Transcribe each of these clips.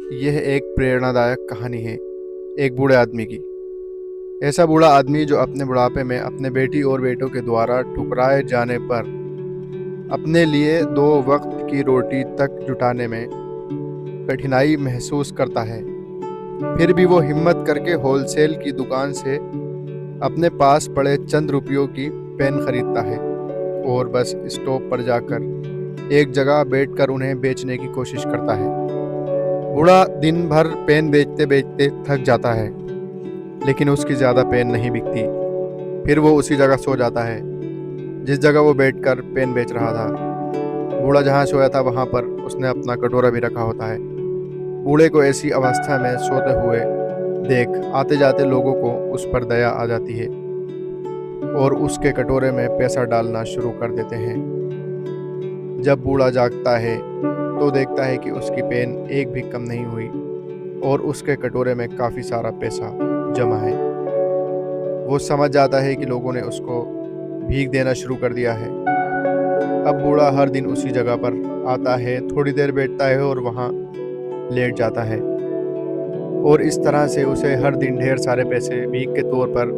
यह एक प्रेरणादायक कहानी है एक बूढ़े आदमी की। ऐसा बूढ़ा आदमी जो अपने बुढ़ापे में अपने बेटी और बेटों के द्वारा ठुकराए जाने पर अपने लिए दो वक्त की रोटी तक जुटाने में कठिनाई महसूस करता है। फिर भी वो हिम्मत करके होलसेल की दुकान से अपने पास पड़े चंद रुपयों की पेन खरीदता है और बस स्टॉप पर जाकर एक जगह बैठकर उन्हें बेचने की कोशिश करता है। बूढ़ा दिन भर पेन बेचते बेचते थक जाता है, लेकिन उसकी ज़्यादा पेन नहीं बिकती। फिर वो उसी जगह सो जाता है जिस जगह वो बैठकर पेन बेच रहा था। बूढ़ा जहाँ सोया था वहाँ पर उसने अपना कटोरा भी रखा होता है। बूढ़े को ऐसी अवस्था में सोते हुए देख आते जाते लोगों को उस पर दया आ जाती है और उसके कटोरे में पैसा डालना शुरू कर देते हैं। जब बूढ़ा जागता है तो देखता है कि उसकी पेन एक भी कम नहीं हुई और उसके कटोरे में काफ़ी सारा पैसा जमा है। वो समझ जाता है कि लोगों ने उसको भीख देना शुरू कर दिया है। अब बूढ़ा हर दिन उसी जगह पर आता है, थोड़ी देर बैठता है और वहाँ लेट जाता है और इस तरह से उसे हर दिन ढेर सारे पैसे भीख के तौर पर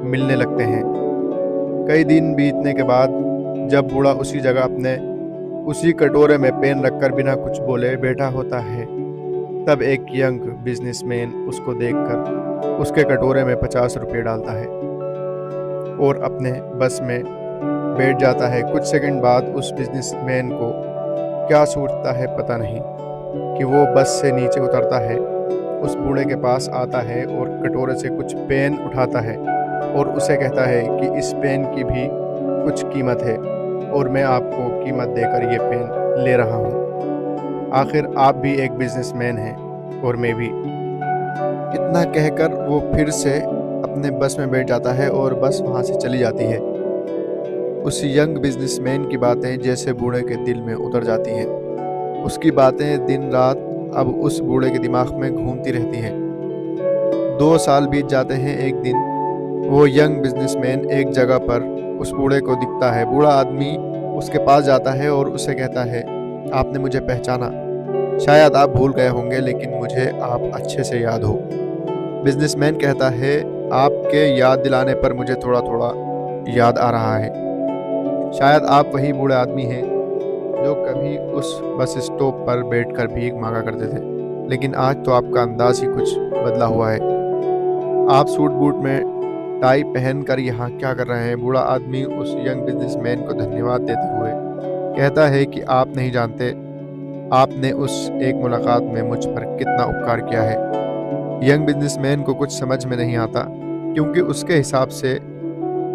मिलने लगते हैं। कई दिन बीतने के बाद जब बूढ़ा उसी जगह अपने उसी कटोरे में पेन रखकर बिना कुछ बोले बैठा होता है, तब एक यंग बिजनेसमैन उसको देखकर उसके कटोरे में 50 रुपये डालता है और अपने बस में बैठ जाता है। कुछ सेकंड बाद उस बिजनेसमैन को क्या सूझता है पता नहीं कि वो बस से नीचे उतरता है, उस बूढ़े के पास आता है और कटोरे से कुछ पेन उठाता है और उसे कहता है कि इस पेन की भी कुछ कीमत है और मैं आपको कीमत देकर ये पेन ले रहा हूँ। आखिर आप भी एक बिजनेसमैन हैं और मैं भी। इतना कहकर वो फिर से अपने बस में बैठ जाता है और बस वहाँ से चली जाती है। उस यंग बिजनेसमैन की बातें जैसे बूढ़े के दिल में उतर जाती हैं। उसकी बातें दिन रात अब उस बूढ़े के दिमाग में घूमती रहती हैं। 2 साल बीत जाते हैं। एक दिन वो यंग बिजनेसमैन एक जगह पर उस बूढ़े को दिखता है। बूढ़ा आदमी उसके पास जाता है और उसे कहता है, आपने मुझे पहचाना? शायद आप भूल गए होंगे, लेकिन मुझे आप अच्छे से याद हो। बिजनेसमैन कहता है, आपके याद दिलाने पर मुझे थोड़ा थोड़ा याद आ रहा है। शायद आप वही बूढ़े आदमी हैं जो कभी उस बस स्टॉप पर बैठकर भीख मांगा करते थे, लेकिन आज तो आपका अंदाज ही कुछ बदला हुआ है। आप सूट बूट में टाई पहनकर यहाँ क्या कर रहे हैं? बूढ़ा आदमी उस यंग बिजनेसमैन को धन्यवाद देते हुए कहता है कि आप नहीं जानते, आपने उस एक मुलाकात में मुझ पर कितना उपकार किया है। यंग बिजनेसमैन को कुछ समझ में नहीं आता, क्योंकि उसके हिसाब से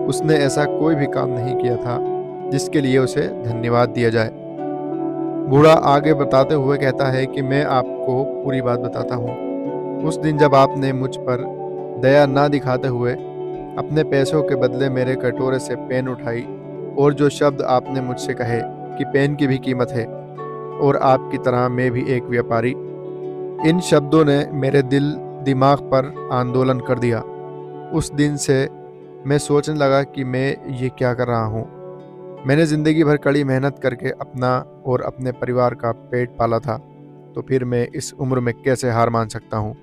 उसने ऐसा कोई भी काम नहीं किया था जिसके लिए उसे धन्यवाद दिया जाए। बूढ़ा आगे बताते हुए कहता है कि मैं आपको पूरी बात बताता हूँ। उस दिन जब आपने मुझ पर दया ना दिखाते हुए अपने पैसों के बदले मेरे कटोरे से पेन उठाई और जो शब्द आपने मुझसे कहे कि पेन की भी कीमत है और आपकी तरह मैं भी एक व्यापारी, इन शब्दों ने मेरे दिल दिमाग पर आंदोलन कर दिया। उस दिन से मैं सोचने लगा कि मैं ये क्या कर रहा हूँ। मैंने ज़िंदगी भर कड़ी मेहनत करके अपना और अपने परिवार का पेट पाला था, तो फिर मैं इस उम्र में कैसे हार मान सकता हूँ।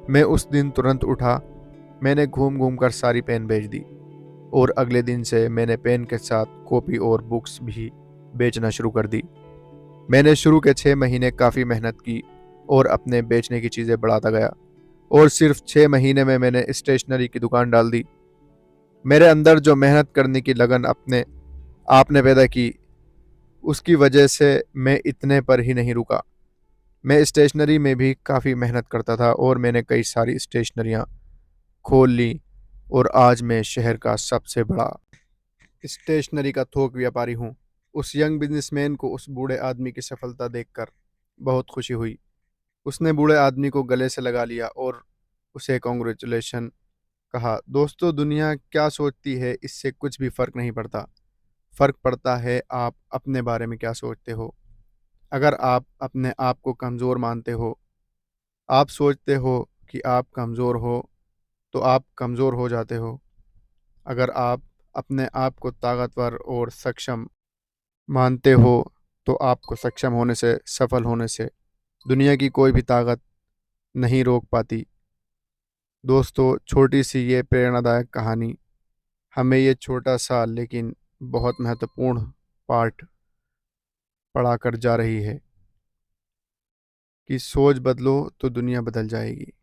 मैं उस दिन तुरंत उठा, मैंने घूम घूम कर सारी पेन बेच दी और अगले दिन से मैंने पेन के साथ कॉपी और बुक्स भी बेचना शुरू कर दी। मैंने शुरू के 6 महीने काफ़ी मेहनत की और अपने बेचने की चीज़ें बढ़ाता गया और सिर्फ 6 महीने में मैंने स्टेशनरी की दुकान डाल दी। मेरे अंदर जो मेहनत करने की लगन अपने आपने पैदा की, उसकी वजह से मैं इतने पर ही नहीं रुका। मैं स्टेशनरी में भी काफ़ी मेहनत करता था और मैंने कई सारी स्टेशनरियाँ खोल ली और आज मैं शहर का सबसे बड़ा स्टेशनरी का थोक व्यापारी हूँ। उस यंग बिजनेसमैन को उस बूढ़े आदमी की सफलता देखकर बहुत खुशी हुई। उसने बूढ़े आदमी को गले से लगा लिया और उसे कॉन्ग्रेचुलेशन कहा। दोस्तों, दुनिया क्या सोचती है इससे कुछ भी फर्क नहीं पड़ता। फर्क पड़ता है आप अपने बारे में क्या सोचते हो। अगर आप अपने आप को कमज़ोर मानते हो, आप सोचते हो कि आप कमज़ोर हो, तो आप कमज़ोर हो जाते हो। अगर आप अपने आप को ताकतवर और सक्षम मानते हो, तो आपको सक्षम होने से, सफल होने से दुनिया की कोई भी ताकत नहीं रोक पाती। दोस्तों, छोटी सी ये प्रेरणादायक कहानी हमें ये छोटा सा लेकिन बहुत महत्वपूर्ण पाठ पढ़ा कर जा रही है कि सोच बदलो तो दुनिया बदल जाएगी।